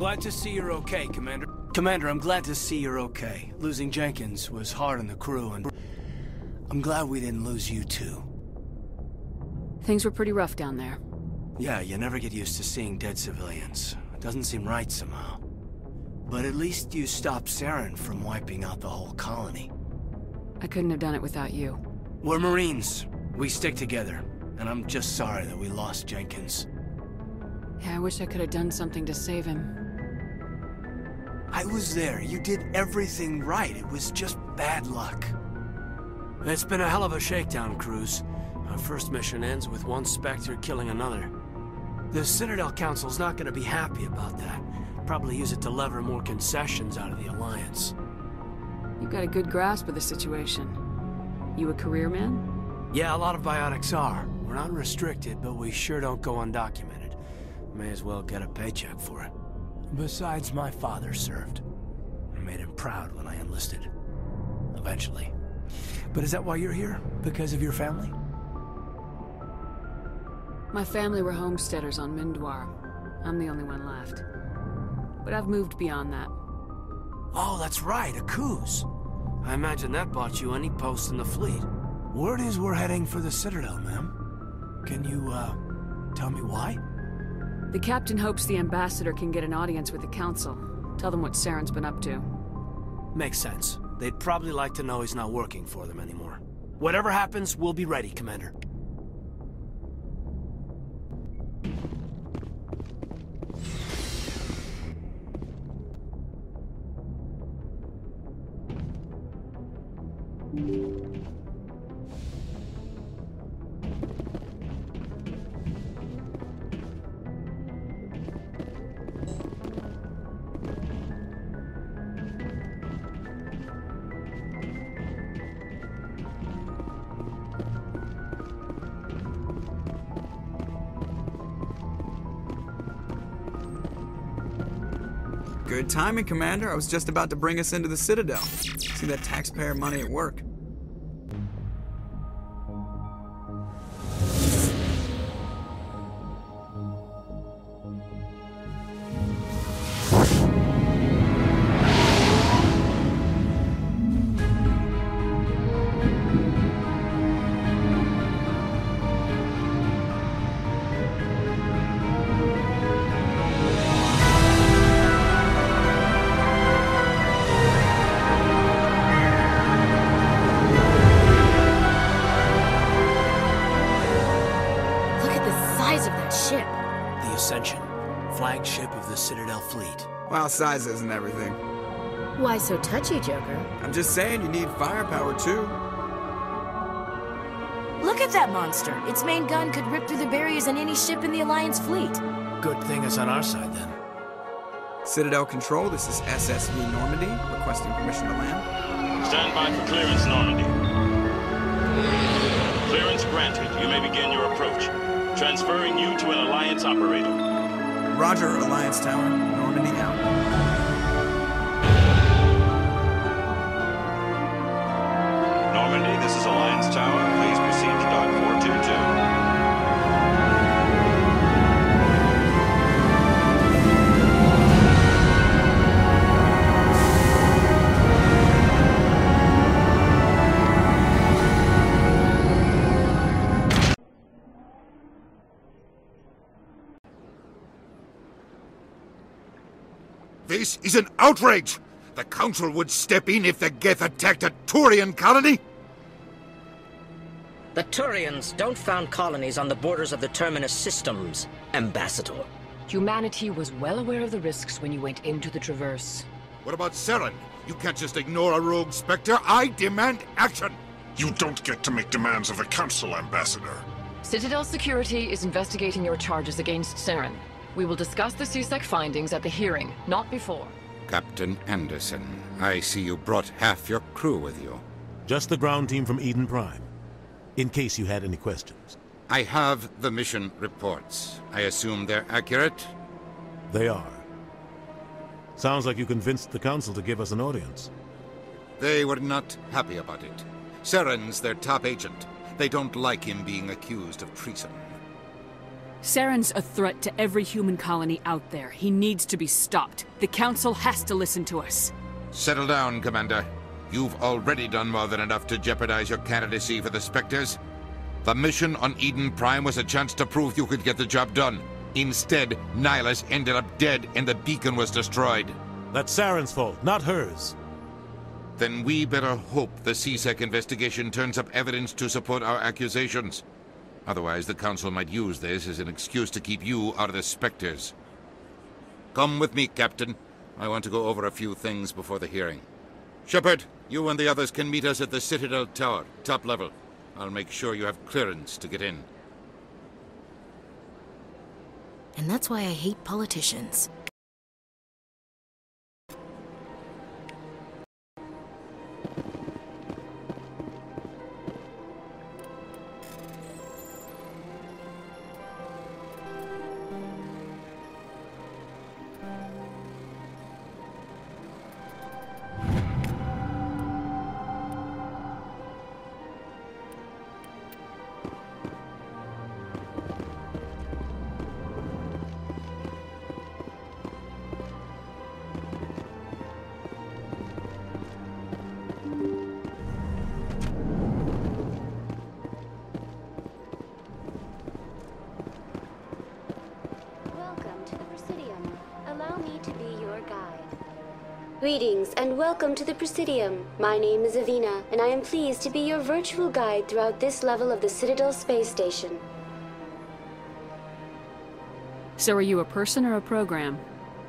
Glad to see you're okay, Commander. Commander, I'm glad to see you're okay. Losing Jenkins was hard on the crew, and I'm glad we didn't lose you too. Things were pretty rough down there. Yeah, you never get used to seeing dead civilians. It doesn't seem right somehow. But at least you stopped Saren from wiping out the whole colony. I couldn't have done it without you. We're Marines. We stick together. And I'm just sorry that we lost Jenkins. Yeah, I wish I could have done something to save him. I was there. You did everything right. It was just bad luck. It's been a hell of a shakedown, Cruz. Our first mission ends with one Spectre killing another. The Citadel Council's not going to be happy about that. Probably use it to lever more concessions out of the Alliance. You've got a good grasp of the situation. You a career man? Yeah, a lot of biotics are. We're not restricted, but we sure don't go undocumented. May as well get a paycheck for it. Besides, my father served. I made him proud when I enlisted. Eventually. But is that why you're here? Because of your family? My family were homesteaders on Mindwar. I'm the only one left. But I've moved beyond that. Oh, that's right, a Kuz. I imagine that bought you any post in the fleet. Word is we're heading for the Citadel, ma'am. Can you, tell me why? The captain hopes the ambassador can get an audience with the council. Tell them what Saren's been up to. Makes sense. They'd probably like to know he's not working for them anymore. Whatever happens, we'll be ready, Commander. Good timing, Commander. I was just about to bring us into the Citadel. See that taxpayer money at work. Flagship of the Citadel fleet. Well, size isn't everything. Why so touchy, Joker? I'm just saying you need firepower, too. Look at that monster. Its main gun could rip through the barriers in any ship in the Alliance fleet. Good thing it's on our side, then. Citadel Control, this is SSV Normandy, requesting permission to land. Stand by for clearance, Normandy. Clearance granted. You may begin your approach. Transferring you to an Alliance operator. Roger, Alliance Tower. Normandy out. Normandy, this is Alliance Tower. Please proceed to Dock 422. This is an outrage! The Council would step in if the Geth attacked a Turian colony? The Turians don't found colonies on the borders of the Terminus systems, Ambassador. Humanity was well aware of the risks when you went into the Traverse. What about Saren? You can't just ignore a rogue Spectre. I demand action! You don't get to make demands of the Council, Ambassador. Citadel Security is investigating your charges against Saren. We will discuss the CSEC findings at the hearing, not before. Captain Anderson, I see you brought half your crew with you. Just the ground team from Eden Prime, in case you had any questions. I have the mission reports. I assume they're accurate? They are. Sounds like you convinced the Council to give us an audience. They were not happy about it. Saren's their top agent. They don't like him being accused of treason. Saren's a threat to every human colony out there. He needs to be stopped. The Council has to listen to us. Settle down, Commander. You've already done more than enough to jeopardize your candidacy for the Spectres. The mission on Eden Prime was a chance to prove you could get the job done. Instead, Nihilus ended up dead and the beacon was destroyed. That's Saren's fault, not hers. Then we better hope the CSEC investigation turns up evidence to support our accusations. Otherwise, the Council might use this as an excuse to keep you out of the Spectres. Come with me, Captain. I want to go over a few things before the hearing. Shepard, you and the others can meet us at the Citadel Tower, top level. I'll make sure you have clearance to get in. And that's why I hate politicians. Greetings and welcome to the Presidium. My name is Avina, and I am pleased to be your virtual guide throughout this level of the Citadel space station. So are you a person or a program?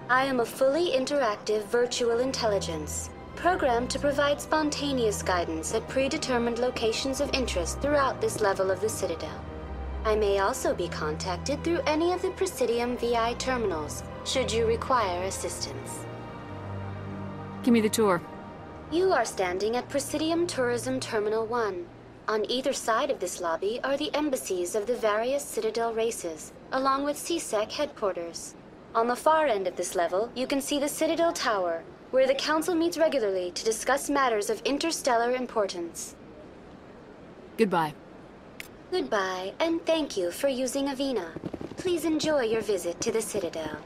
I am a fully interactive virtual intelligence, programmed to provide spontaneous guidance at predetermined locations of interest throughout this level of the Citadel. I may also be contacted through any of the Presidium VI terminals, should you require assistance. Give me the tour. You are standing at Presidium Tourism Terminal 1. On either side of this lobby are the embassies of the various Citadel races, along with CSEC headquarters. On the far end of this level, you can see the Citadel Tower, where the Council meets regularly to discuss matters of interstellar importance. Goodbye. Goodbye, and thank you for using Avina. Please enjoy your visit to the Citadel.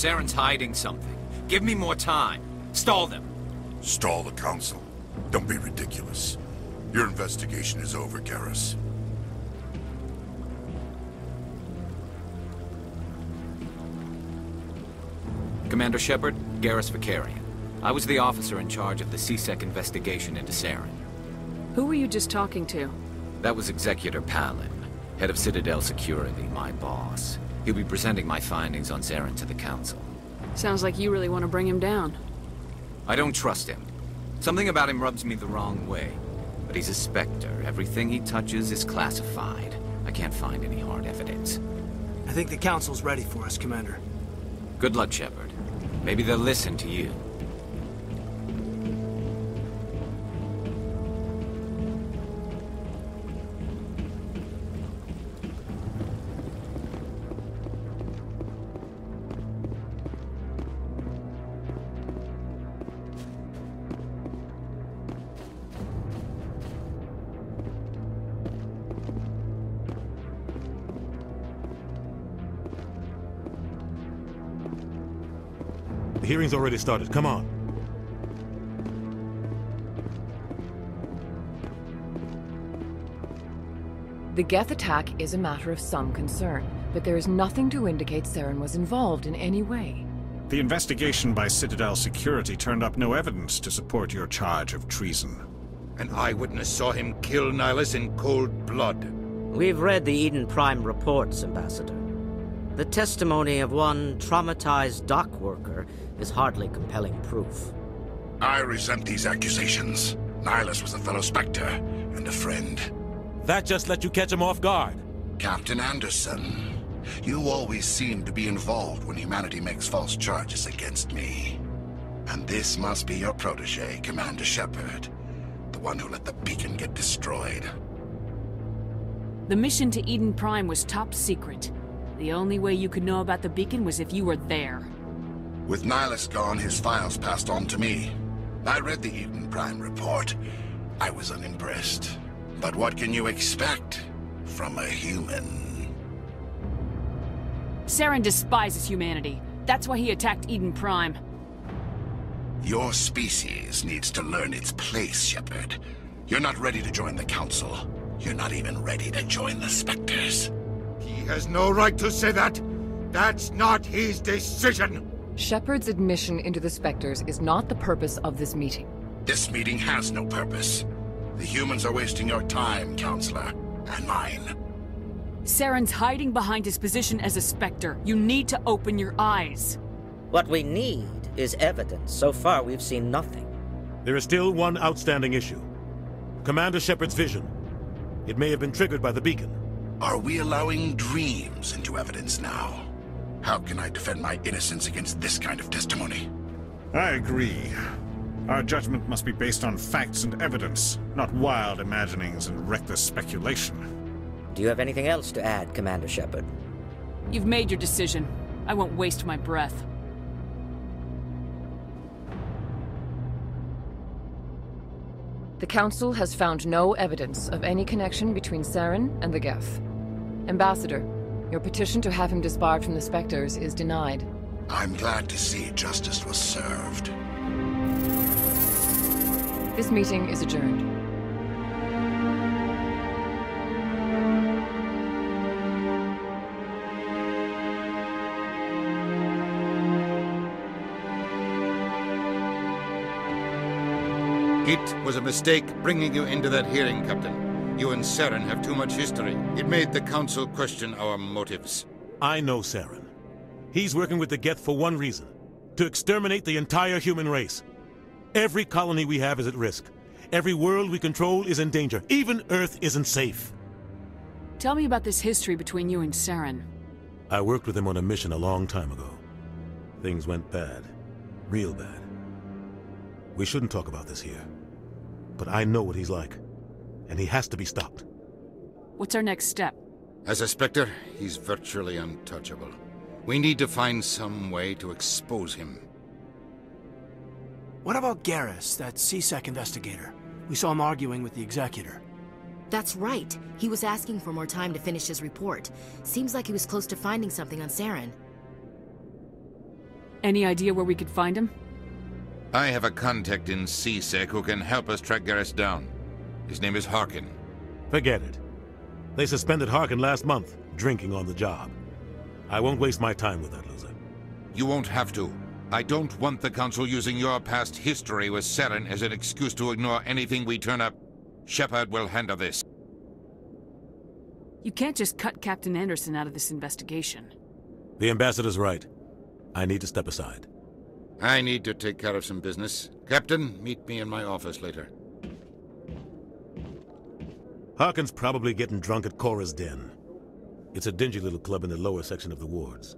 Saren's hiding something. Give me more time. Stall them. Stall the Council? Don't be ridiculous. Your investigation is over, Garrus. Commander Shepard, Garrus Vicarian. I was the officer in charge of the CSEC investigation into Saren. Who were you just talking to? That was Executor Palin, head of Citadel Security, my boss. He'll be presenting my findings on Saren to the Council. Sounds like you really want to bring him down. I don't trust him. Something about him rubs me the wrong way. But he's a Spectre. Everything he touches is classified. I can't find any hard evidence. I think the Council's ready for us, Commander. Good luck, Shepard. Maybe they'll listen to you. The hearing's already started. Come on. The Geth attack is a matter of some concern, but there is nothing to indicate Saren was involved in any way. The investigation by Citadel Security turned up no evidence to support your charge of treason. An eyewitness saw him kill Nihilus in cold blood. We've read the Eden Prime reports, Ambassador. The testimony of one traumatized dock worker is hardly compelling proof. I resent these accusations. Nihilus was a fellow Spectre and a friend. That just let you catch him off guard. Captain Anderson, you always seem to be involved when humanity makes false charges against me. And this must be your protege, Commander Shepard. The one who let the beacon get destroyed. The mission to Eden Prime was top secret. The only way you could know about the beacon was if you were there. With Nihilus gone, his files passed on to me. I read the Eden Prime report. I was unimpressed. But what can you expect from a human? Saren despises humanity. That's why he attacked Eden Prime. Your species needs to learn its place, Shepard. You're not ready to join the Council. You're not even ready to join the Spectres. He has no right to say that. That's not his decision. Shepard's admission into the Spectres is not the purpose of this meeting. This meeting has no purpose. The humans are wasting your time, Counselor, and mine. Saren's hiding behind his position as a Spectre. You need to open your eyes. What we need is evidence. So far, we've seen nothing. There is still one outstanding issue. Commander Shepard's vision. It may have been triggered by the beacon. Are we allowing dreams into evidence now? How can I defend my innocence against this kind of testimony? I agree. Our judgment must be based on facts and evidence, not wild imaginings and reckless speculation. Do you have anything else to add, Commander Shepard? You've made your decision. I won't waste my breath. The Council has found no evidence of any connection between Saren and the Geth. Ambassador, your petition to have him disbarred from the Spectres is denied. I'm glad to see justice was served. This meeting is adjourned. It was a mistake bringing you into that hearing, Captain. You and Saren have too much history. It made the Council question our motives. I know Saren. He's working with the Geth for one reason. To exterminate the entire human race. Every colony we have is at risk. Every world we control is in danger. Even Earth isn't safe. Tell me about this history between you and Saren. I worked with him on a mission a long time ago. Things went bad. Real bad. We shouldn't talk about this here. But I know what he's like. And he has to be stopped. What's our next step? As a Spectre, he's virtually untouchable. We need to find some way to expose him. What about Garrus, that CSEC investigator? We saw him arguing with the Executor. That's right. He was asking for more time to finish his report. Seems like he was close to finding something on Saren. Any idea where we could find him? I have a contact in CSEC who can help us track Garrus down. His name is Harkin. Forget it. They suspended Harkin last month, drinking on the job. I won't waste my time with that loser. You won't have to. I don't want the Council using your past history with Saren as an excuse to ignore anything we turn up. Shepard will handle this. You can't just cut Captain Anderson out of this investigation. The Ambassador's right. I need to step aside. I need to take care of some business. Captain, meet me in my office later. Harkin's probably getting drunk at Cora's Den. It's a dingy little club in the lower section of the wards.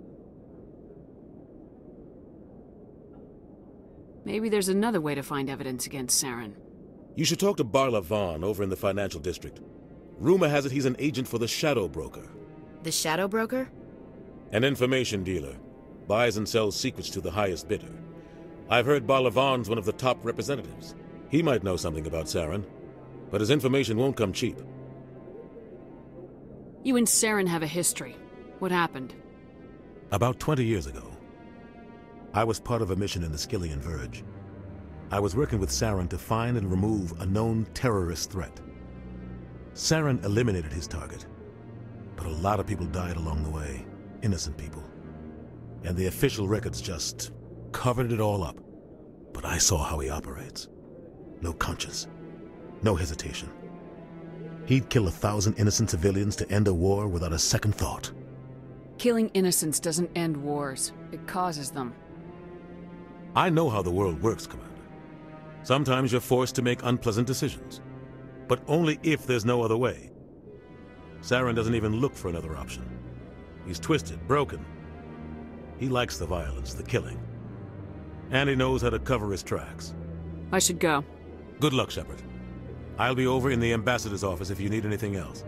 Maybe there's another way to find evidence against Saren. You should talk to Barla Vaughn over in the financial district. Rumor has it he's an agent for the Shadow Broker. The Shadow Broker? An information dealer. Buys and sells secrets to the highest bidder. I've heard Barla Vaughn's one of the top representatives. He might know something about Saren, but his information won't come cheap. You and Saren have a history. What happened? About 20 years ago, I was part of a mission in the Skillian Verge. I was working with Saren to find and remove a known terrorist threat. Saren eliminated his target, but a lot of people died along the way, innocent people. And the official records just covered it all up. But I saw how he operates. No conscience, no hesitation. He'd kill 1,000 innocent civilians to end a war without a second thought. Killing innocents doesn't end wars. It causes them. I know how the world works, Commander. Sometimes you're forced to make unpleasant decisions. But only if there's no other way. Saren doesn't even look for another option. He's twisted, broken. He likes the violence, the killing. And he knows how to cover his tracks. I should go. Good luck, Shepard. I'll be over in the ambassador's office if you need anything else.